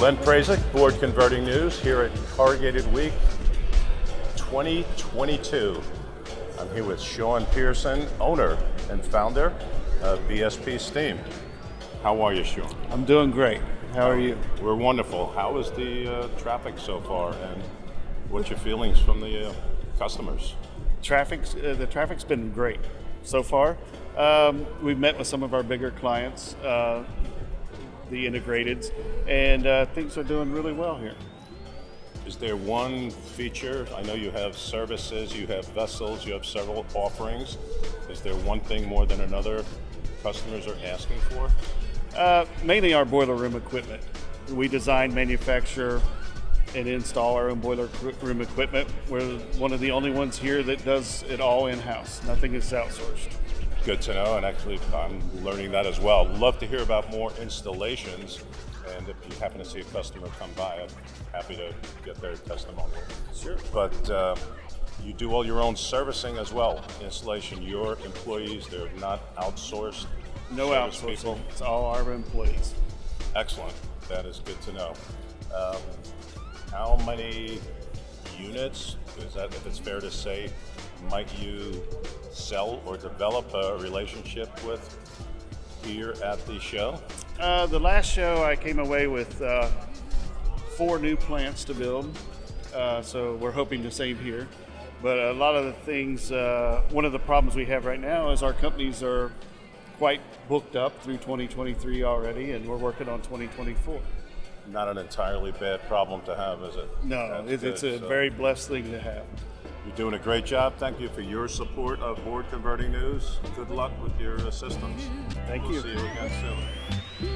Len Prazych, Board Converting News, here at Corrugated Week 2022. I'm here with Shawn Pearson, owner and founder of BSP Steam. How are you, Shawn? I'm doing great. How are you? We're wonderful. How is the traffic so far, and what's your feelings from the customers? The traffic's been great so far. We've met with some of our bigger clients, the Integrateds, and things are doing really well here. Is there one feature? I know you have services, you have vessels, you have several offerings. Is there one thing more than another customers are asking for? Mainly our boiler room equipment. We design, manufacture, and install our own boiler room equipment. We're one of the only ones here that does it all in-house. Nothing is outsourced. Good to know, and actually I'm learning that as well. Love to hear about more installations, and if you happen to see a customer come by, I'm happy to get their testimonial. Sure. But you do all your own servicing as well, installation. Your employees, they're not outsourced? No outsourcing. People? It's all our employees. Excellent. That is good to know. How many units, is that, if it's fair to say, might you sell or develop a relationship with here at the show? The last show I came away with 4 new plants to build, so we're hoping the same here. But a lot of the things, one of the problems we have right now is our companies are quite booked up through 2023 already, and we're working on 2024. Not an entirely bad problem to have, is it? No, it's a very blessed thing to have. You're doing a great job. Thank you for your support of Board Converting News. Good luck with your systems. Thank you. We'll see you again soon.